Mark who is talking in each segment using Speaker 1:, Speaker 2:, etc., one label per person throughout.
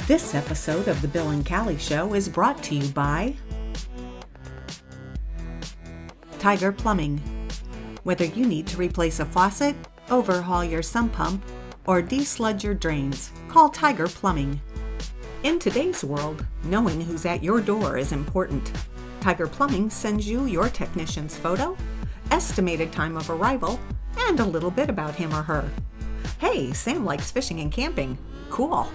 Speaker 1: This episode of The Bill and Callie Show is brought to you by Tiger Plumbing. Whether you need to replace a faucet, overhaul your sump pump, or desludge your drains, call Tiger Plumbing. In today's world, knowing who's at your door is important. Tiger Plumbing sends you your technician's photo, estimated time of arrival, and a little bit about him or her. Hey, Sam likes fishing and camping. Cool.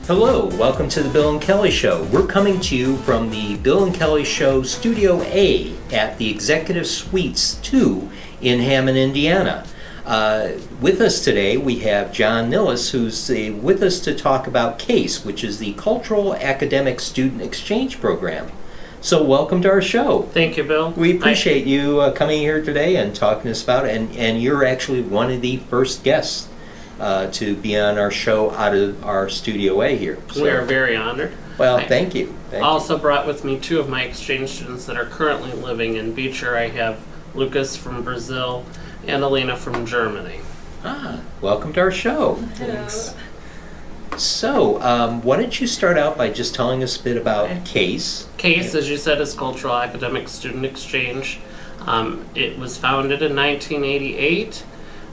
Speaker 2: Hello, welcome to the Bill and Kelly Show. We're coming to you from the Bill and Kelly Show Studio A at the Executive Suites 2 in Hammond, Indiana. With us today we have John Nilles, who's with us to talk about CASE, which is the Cultural Academic Student Exchange Program. So welcome to our show.
Speaker 3: Thank you, Bill.
Speaker 2: We appreciate you coming here today and talking to us about it, and you're actually one of the first guests to be on our show out of our Studio A here.
Speaker 3: So, we are very honored.
Speaker 2: Well, thank you.
Speaker 3: I also brought with me two of my exchange students that are currently living in Beecher. I have Lucas from Brazil and Alina from Germany.
Speaker 2: Welcome to our show.
Speaker 3: Thanks.
Speaker 2: So, why don't you start out by just telling us a bit about CASE?
Speaker 3: CASE, as you said, is Cultural Academic Student Exchange. It was founded in 1988.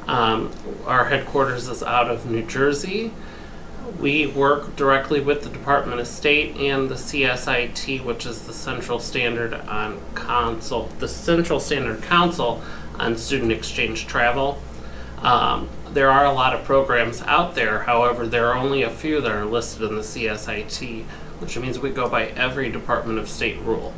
Speaker 3: Our headquarters is out of New Jersey. We work directly with the Department of State and the CSIT, which is the Central Standard Council on Student Exchange Travel. There are a lot of programs out there. However, there are only a few that are listed in the CSIT, which means we go by every Department of State rule.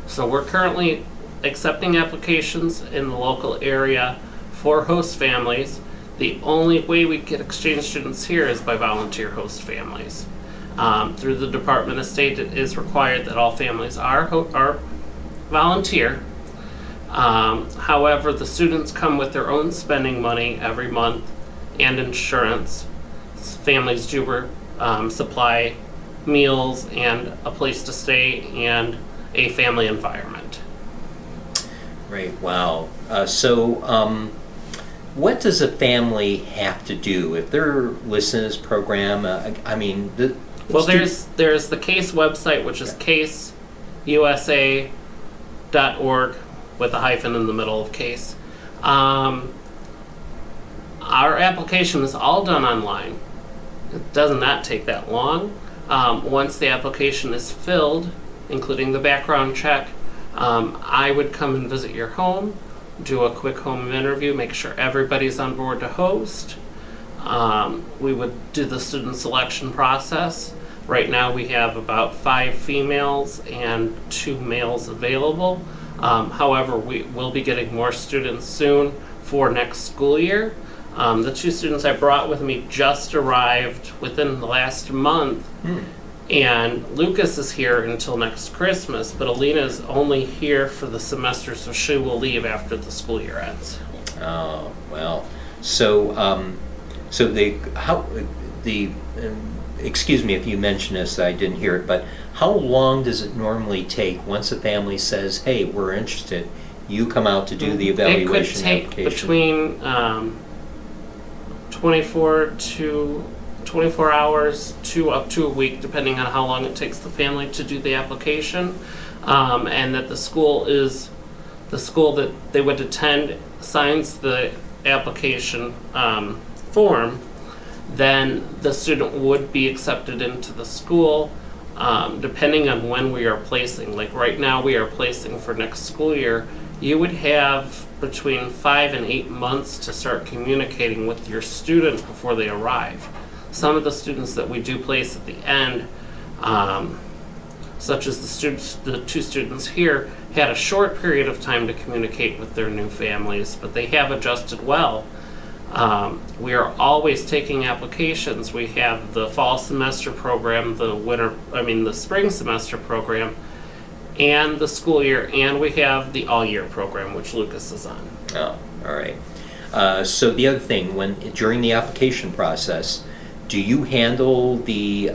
Speaker 3: So we're currently accepting applications in the local area for host families. The only way we get exchange students here is by volunteer host families. Through the Department of State, it is required that all families are volunteer. However, the students come with their own spending money every month and insurance. Families do supply meals and a place to stay and a family environment.
Speaker 2: Right, wow. What does a family have to do if they're listening to this program?
Speaker 3: There's the CASE website, which is caseusa.org with a hyphen in the middle of CASE. Our application is all done online. It does not take that long. Once the application is filled, including the background check, I would come and visit your home, do a quick home interview, make sure everybody's on board to host. We would do the student selection process. Right now we have about 5 females and 2 males available. However, we will be getting more students soon for next school year. The 2 students I brought with me just arrived within the last month. And Lucas is here until next Christmas, but Alina is only here for the semester, so she will leave after the school year ends.
Speaker 2: Oh, well. Excuse me if you mentioned this, I didn't hear it, but how long does it normally take once a family says, hey, we're interested, you come out to do the evaluation application?
Speaker 3: It could take between 24 hours to up to a week, depending on how long it takes the family to do the application, and that the school that they would attend signs the application form, then the student would be accepted into the school, depending on when we are placing. Like right now we are placing for next school year. You would have between 5 and 8 months to start communicating with your student before they arrive. Some of the students that we do place at the end, such as the 2 students here, had a short period of time to communicate with their new families, but they have adjusted well. We are always taking applications. We have the fall semester program, the spring semester program, and the school year, and we have the all-year program, which Lucas is on.
Speaker 2: Oh, all right. So the other thing, during the application process, do you handle the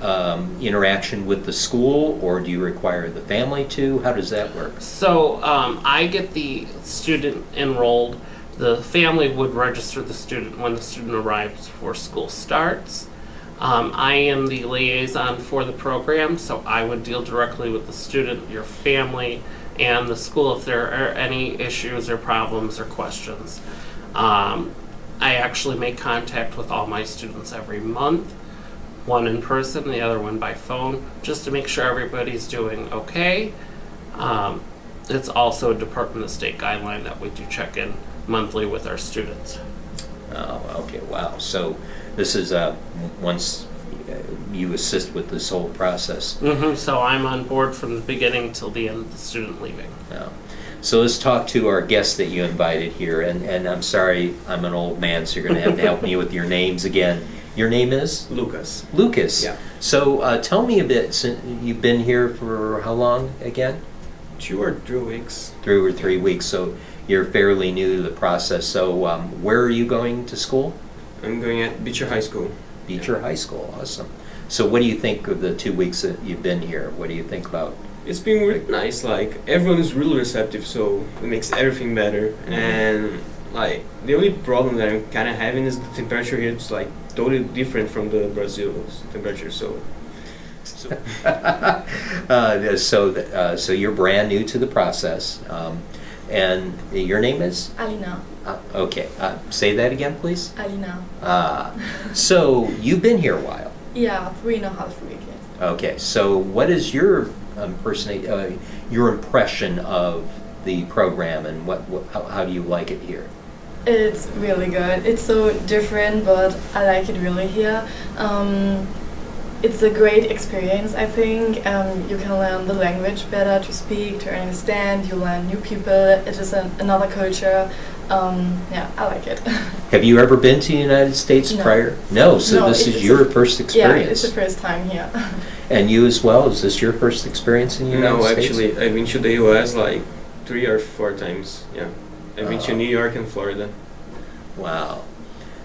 Speaker 2: interaction with the school, or do you require the family to? How does that work?
Speaker 3: So I get the student enrolled. The family would register the student when the student arrives before school starts. I am the liaison for the program, so I would deal directly with the student, your family, and the school if there are any issues or problems or questions. I actually make contact with all my students every month, one in person, the other one by phone, just to make sure everybody's doing okay. It's also a Department of State guideline that we do check in monthly with our students.
Speaker 2: Oh, okay, wow. So this is once you assist with this whole process.
Speaker 3: So I'm on board from the beginning till the end of the student leaving.
Speaker 2: Yeah. So let's talk to our guests that you invited here. And I'm sorry, I'm an old man, so you're going to have to help me with your names again. Your name is?
Speaker 4: Lucas.
Speaker 2: Lucas.
Speaker 4: Yeah.
Speaker 2: So tell me a bit, since you've been here for how long again?
Speaker 4: 2 or 3 weeks.
Speaker 2: 2 or 3 weeks, so you're fairly new to the process. So where are you going to school?
Speaker 4: I'm going at Beecher High School.
Speaker 2: Beecher High School, awesome. So what do you think of the 2 weeks that you've been here? What do you think about?
Speaker 4: It's been really nice. Like, everyone is really receptive, so it makes everything better. And like, the only problem that I'm kind of having is the temperature here. It's like totally different from the Brazil's temperature. So
Speaker 2: So you're brand new to the process, and your name is?
Speaker 5: Alina.
Speaker 2: Okay, say that again, please.
Speaker 5: Alina.
Speaker 2: So you've been here a while.
Speaker 5: Yeah, 3.5 weeks.
Speaker 2: Okay, so what is your your impression of the program, and how do you like it here?
Speaker 5: It's really good. It's so different, but I like it really here. It's a great experience, I think. You can learn the language better to speak, to understand. You learn new people. It is another culture. Yeah, I like it.
Speaker 2: Have you ever been to the United States
Speaker 5: No.
Speaker 2: prior? No, so
Speaker 5: No,
Speaker 2: this is
Speaker 5: it's
Speaker 2: your first experience.
Speaker 5: Yeah, it's the first time here.
Speaker 2: And you as well? Is this your first experience in the United
Speaker 4: no,
Speaker 2: States?
Speaker 4: actually, I've been to the U.S. like 3 or 4 times. Yeah, I've been to New York and Florida.
Speaker 2: Wow.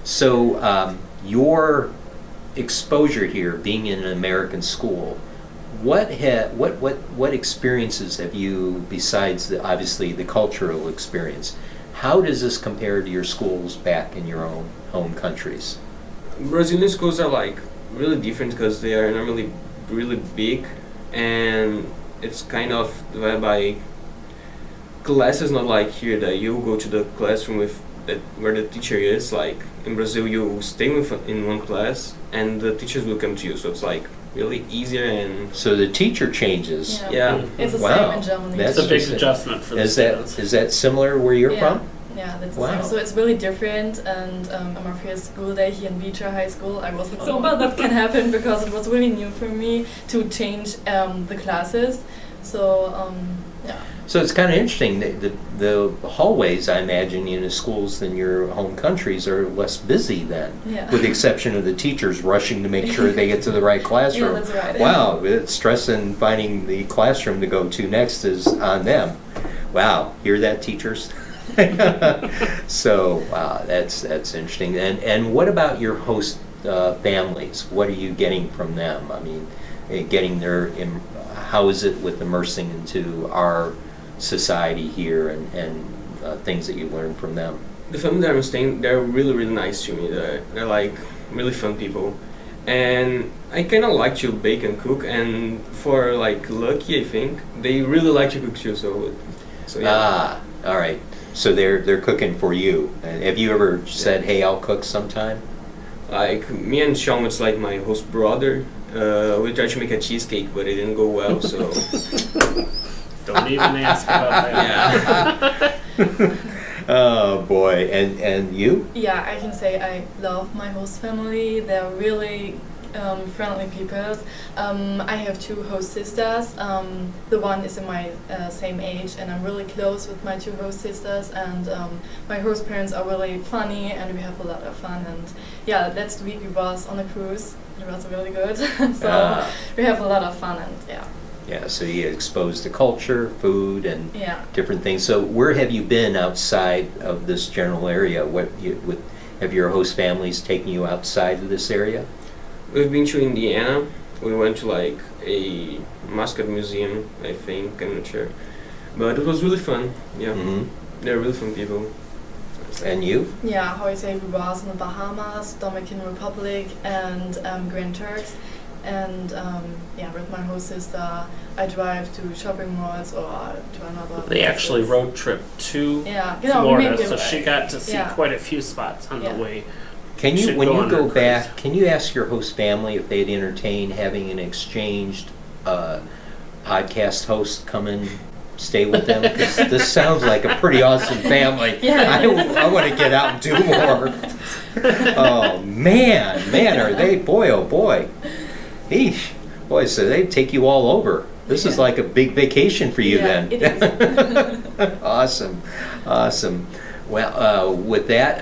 Speaker 2: So your exposure here, being in an American school, what experiences have you, besides obviously the cultural experience? How does this compare to your schools back in your own home countries?
Speaker 4: Brazilian schools are like really different because they are normally really big, and it's kind of divided by classes. Not like here that you go to the classroom with where the teacher is. Like in Brazil, you stay in one class, and the teachers will come to you. So it's like really easier. And
Speaker 2: so the teacher changes.
Speaker 4: Yeah.
Speaker 5: It's the
Speaker 2: Wow.
Speaker 5: same in Germany.
Speaker 2: That's
Speaker 3: It's a big
Speaker 2: just-
Speaker 3: adjustment for the
Speaker 2: Is
Speaker 3: students.
Speaker 2: that similar where you're
Speaker 5: Yeah.
Speaker 2: from?
Speaker 5: Yeah, that's the
Speaker 2: Wow.
Speaker 5: same. So it's really different, and on my first school day here in Beecher High School, I was like, so well, that can happen because it was really new for me to change the classes. So, yeah.
Speaker 2: So it's kind of interesting. The hallways, I imagine, in the schools in your home countries are less busy then,
Speaker 5: Yeah.
Speaker 2: with the exception of the teachers rushing to make sure they get to the right classroom.
Speaker 5: Yeah, that's right.
Speaker 2: Wow, it's stress in finding the classroom to go to next is on them. Wow, hear that, teachers? So wow, that's interesting. And what about your host families? What are you getting from them? I mean, getting how is it with immersing into our society here and things that you learn from them?
Speaker 4: the family that I'm staying, they're really, really nice to me. They're like really fun people. And I kind of like to bake and cook, and for like Lucky, I think, they really like to cook too, so yeah.
Speaker 2: Ah, all right. So they're cooking for you. And have you ever said, "Hey, I'll cook sometime"?
Speaker 4: Like me and Sean, it's like my host brother. We tried to make a cheesecake, but it didn't go well, so
Speaker 3: Don't even ask about that.
Speaker 4: yeah.
Speaker 2: Oh boy, and you?
Speaker 5: Yeah, I can say I love my host family. They're really friendly people. I have two host sisters. The one is in my same age, and I'm really close with my two host sisters. And my host parents are really funny, and we have a lot of fun. And yeah, last week we was on a cruise. It was really good. So we have a lot of fun, and yeah.
Speaker 2: Yeah, so you get exposed to culture, food, and
Speaker 5: Yeah.
Speaker 2: different things. So where have you been outside of this general area? Have your host families taken you outside of this area?
Speaker 4: We've been to Indiana. We went to like a mascot museum, I think. I'm not sure, but it was really fun. Yeah,
Speaker 2: Hmm.
Speaker 4: they're really fun people.
Speaker 2: And you?
Speaker 5: Yeah, how I say, we was in the Bahamas, Dominican Republic, and Grand Turks. And yeah, with my host sister, I drive to shopping malls or to another.
Speaker 3: They actually
Speaker 5: places.
Speaker 3: road trip to
Speaker 5: Yeah,
Speaker 3: Florida,
Speaker 5: make it
Speaker 3: so she
Speaker 5: right.
Speaker 3: got to see
Speaker 5: Yeah.
Speaker 3: quite a few spots on
Speaker 5: Yeah.
Speaker 3: the way.
Speaker 2: Can you,
Speaker 3: Should
Speaker 2: when
Speaker 3: go
Speaker 2: you
Speaker 3: on her
Speaker 2: go
Speaker 3: cruise.
Speaker 2: back, can you ask your host family if they'd entertain having an exchanged podcast host come and stay with them? 'Cause this sounds like a pretty awesome family.
Speaker 5: Yeah,
Speaker 2: I want to get out and do more. Oh man, are they? Boy, oh boy. Eesh. Boy, so they take you all over. This is
Speaker 5: Yeah.
Speaker 2: like a big vacation for you
Speaker 5: Yeah,
Speaker 2: then.
Speaker 5: it is.
Speaker 2: Awesome. Well, with that,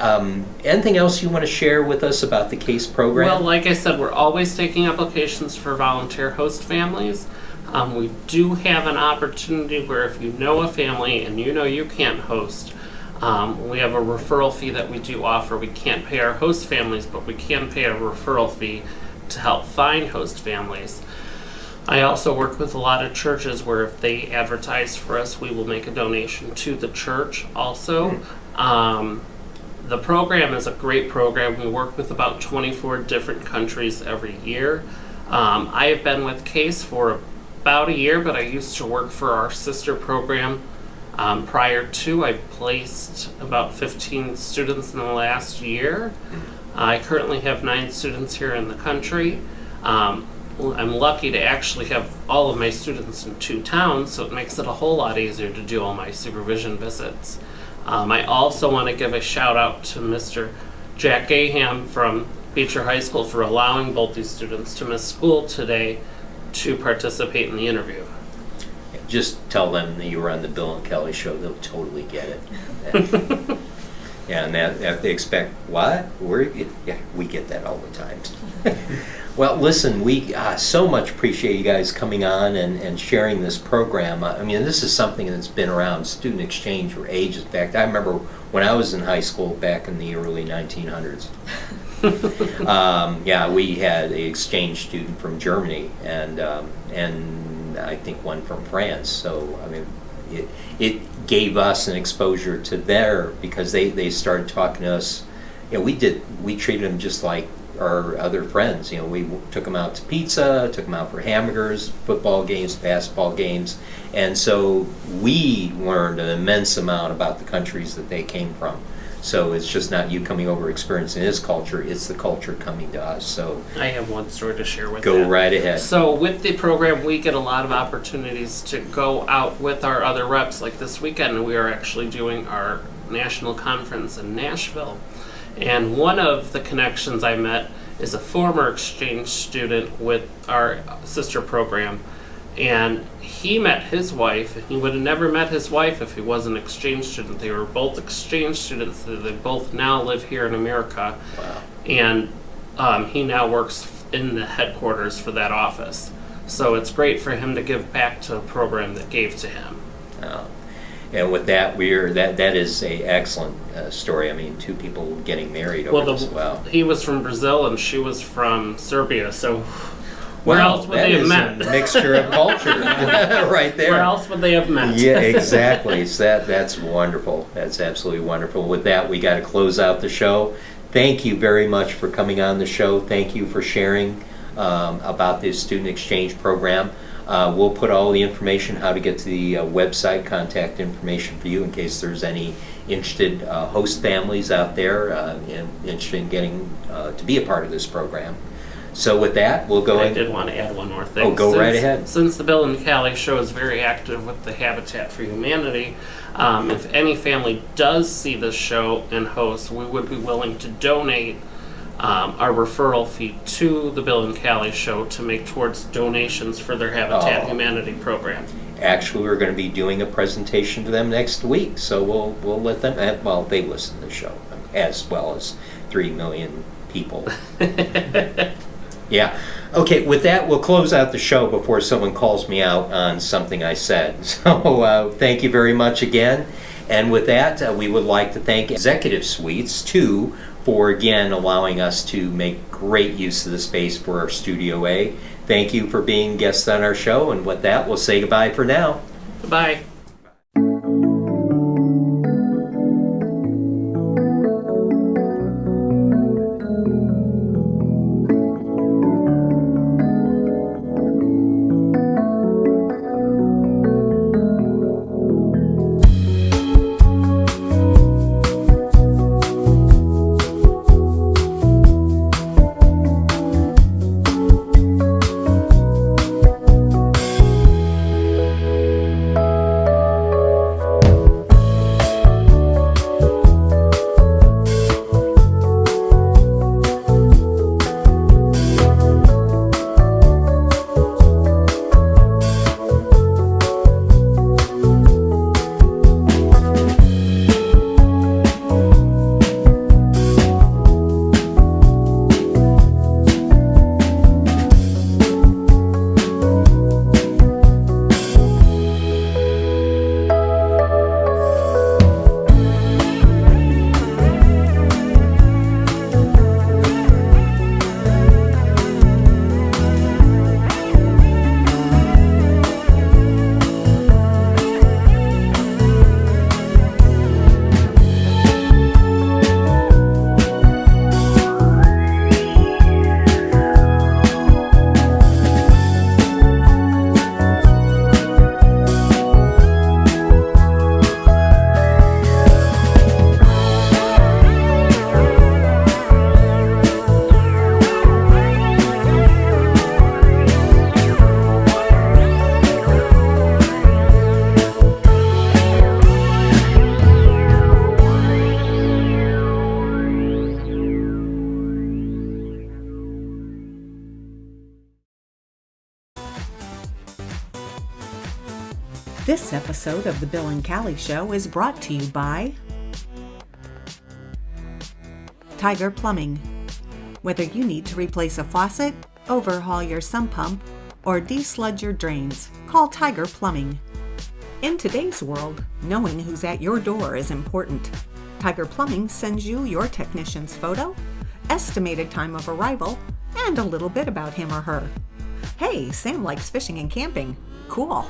Speaker 2: anything else you want to share with us about the CASE program?
Speaker 3: Well, like I said, we're always taking applications for volunteer host families. We do have an opportunity where if you know a family and you know you can't host, we have a referral fee that we do offer. We can't pay our host families, but we can pay a referral fee to help find host families. I also work with a lot of churches where if they advertise for us, we will make a donation to the church also. The program is a great program. We work with about 24 different countries every year. I have been with CASE for about a year, but I used to work for our sister program prior to. I've placed about 15 students in the last year. I currently have 9 students here in the country. I'm lucky to actually have all of my students in 2 towns, so it makes it a whole lot easier to do all my supervision visits. I also want to give a shout out to Mr. Jack Gaham from Beecher High School for allowing both these students to miss school today to participate in the interview.
Speaker 2: Just tell them that you were on the Bill and Kelly show. They'll totally get it. Yeah, and that they expect, what? Yeah, we get that all the time. Well, listen, we so much appreciate you guys coming on and sharing this program. I mean, this is something that's been around, student exchange, for ages. In fact, I remember when I was in high school back in the early 1900s. Yeah, we had an exchange student from Germany and I think one from France. So, I mean, it gave us an exposure to there because they started talking to us. You know, we treated them just like our other friends. You know, we took them out to pizza, took them out for hamburgers, football games, basketball games, and so we learned an immense amount about the countries that they came from. So it's just not you coming over experiencing his culture, it's the culture coming to us. So
Speaker 3: I have one story to share with
Speaker 2: go
Speaker 3: that.
Speaker 2: right ahead.
Speaker 3: So with the program, we get a lot of opportunities to go out with our other reps. Like this weekend, we are actually doing our national conference in Nashville. And one of the connections I met is a former exchange student with our sister program. And he met his wife, and he would have never met his wife if he was an exchange student. They were both exchange students. They both now live here in America.
Speaker 2: Wow.
Speaker 3: And he now works in the headquarters for that office. So it's great for him to give back to a program that gave to him.
Speaker 2: And with that, that is a excellent story. I mean, 2 people getting married over this. Wow.
Speaker 3: He was from Brazil and she was from Serbia, so where
Speaker 2: Wow,
Speaker 3: else would
Speaker 2: that
Speaker 3: they have
Speaker 2: is
Speaker 3: met?
Speaker 2: a mixture of culture right there.
Speaker 3: Where else would they have met?
Speaker 2: Yeah, exactly. That's wonderful. That's absolutely wonderful. With that, we got to close out the show. Thank you very much for coming on the show. Thank you for sharing about this student exchange program. We'll put all the information, how to get to the website, contact information for you in case there's any interested host families out there interested in getting to be a part of this program. So with that, we'll go.
Speaker 3: I did want to add one more thing.
Speaker 2: Oh, go right ahead.
Speaker 3: Since the Bill and Callie show is very active with the Habitat for Humanity, if any family does see this show and host, we would be willing to donate our referral fee to the Bill and Callie show to make towards donations for their Habitat Humanity program.
Speaker 2: Actually, we're going to be doing a presentation to them next week, so we'll let them. Well, they listen to the show as well as 3 million people. Yeah. Okay, with that, we'll close out the show before someone calls me out on something I said. So thank you very much again. And with that, we would like to thank Executive Suites, too, for again allowing us to make great use of the space for our Studio A. Thank you for being guests on our show. And with that, we'll say goodbye for now.
Speaker 3: Goodbye.
Speaker 1: This episode of The Bill and Callie Show is brought to you by Tiger Plumbing. Whether you need to replace a faucet, overhaul your sump pump, or desludge your drains, call Tiger Plumbing. In today's world, knowing who's at your door is important. Tiger Plumbing sends you your technician's photo, estimated time of arrival, and a little bit about him or her. Hey, Sam likes fishing and camping. Cool.